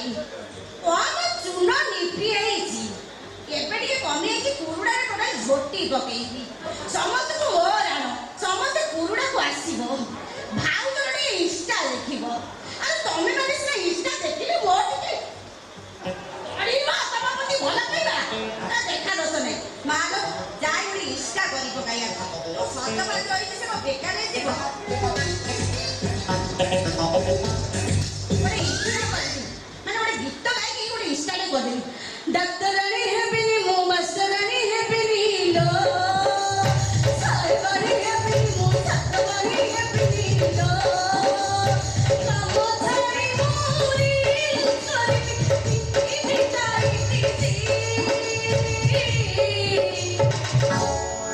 नहीं कौन चून निपी हेची केबे टिके कमी हेची कुरुडा रे टोटल झोटी पकेई समस्त को ओरानो समस्त कुरुडा को आसीबो भाउ जने इंस्टा देखिबो अरे तमे माने से इंस्टा देखिले मो टिके अरे मा तमापति भला कइबा ता देखा दोस नै मानो जाई उडी इंस्टा करी पकाइया तो सत बात रही से को बेकार नै दिबो डॉक्टरानी है बिनी मो मास्टरानी है बिनी लो साहेबानी है बिनी मो छात्रवानी है बिनी लो काम छाड़ी मोरी करे इतनी ताई ती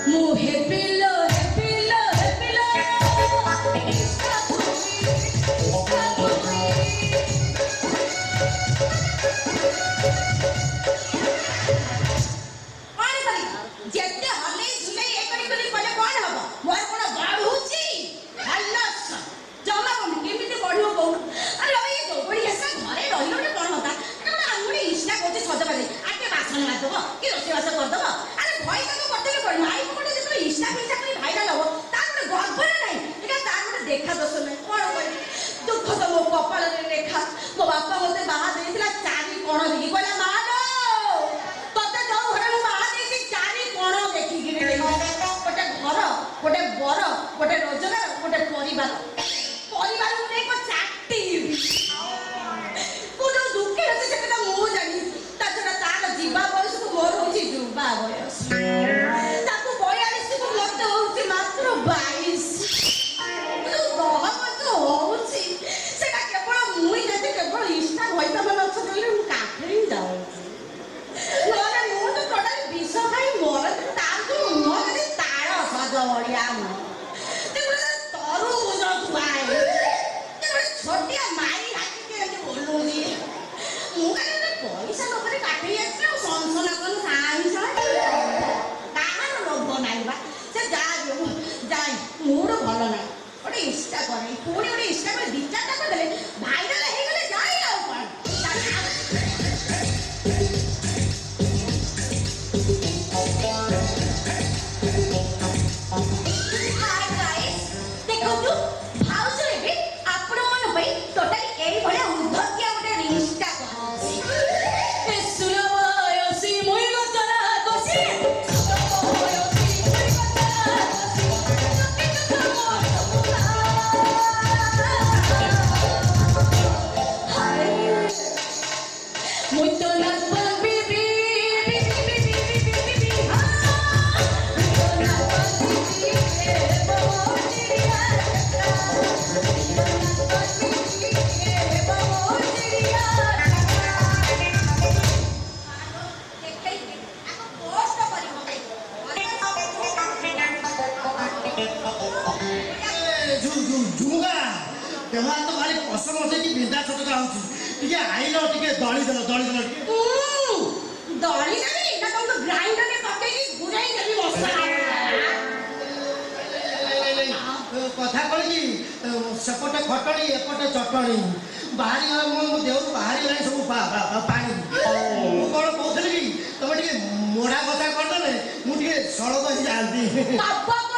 मुहे पिलो है पिलो है पिलो इसका देखा दोष नहीं कौन कर दुख तो मो कपाल रे रेखा मो बापा मते बाहा देइतिला चारी कोण देखि कहला मालो तते जो घरे मो बाहा देइति चारी कोण देखि गिरे गोटे घर गोटे बर गोटे रोजगार गोटे परिवार परिवार ने को चाटी को जो दुखे है से कथा मो जानी ता छडा तार जीवा बयस को मोर होची जुबा बयस ताको 42 को मत होची मात्र 22 इष्टा करे पूरी ओडी इष्टा में दिचा तक देले भाइरल हे गेले जाई आ कोन हाय गाइस देखो तू हाउस रे भी आपण मन भाई टोटल एई भले उद्धतिया ओडे इंस्टा करछि ए सुनो योसी मोई गतरा कोसी तेवार तो खाली कसम होते कि बिंदा छोट का होची टिके आइलो टिके दळी देलो टिके दळी देबी ना तुम ग्राइंडर में पके की गुराई देबी मसला कथा कल की सेपटे खटणी एपटे चटणी बाहरी मो देव बाहरी गला सब पानी मु कोन कहथली कि तमे टिके मोड़ा कथा करदले मु टिके सळक ही जानती बाबा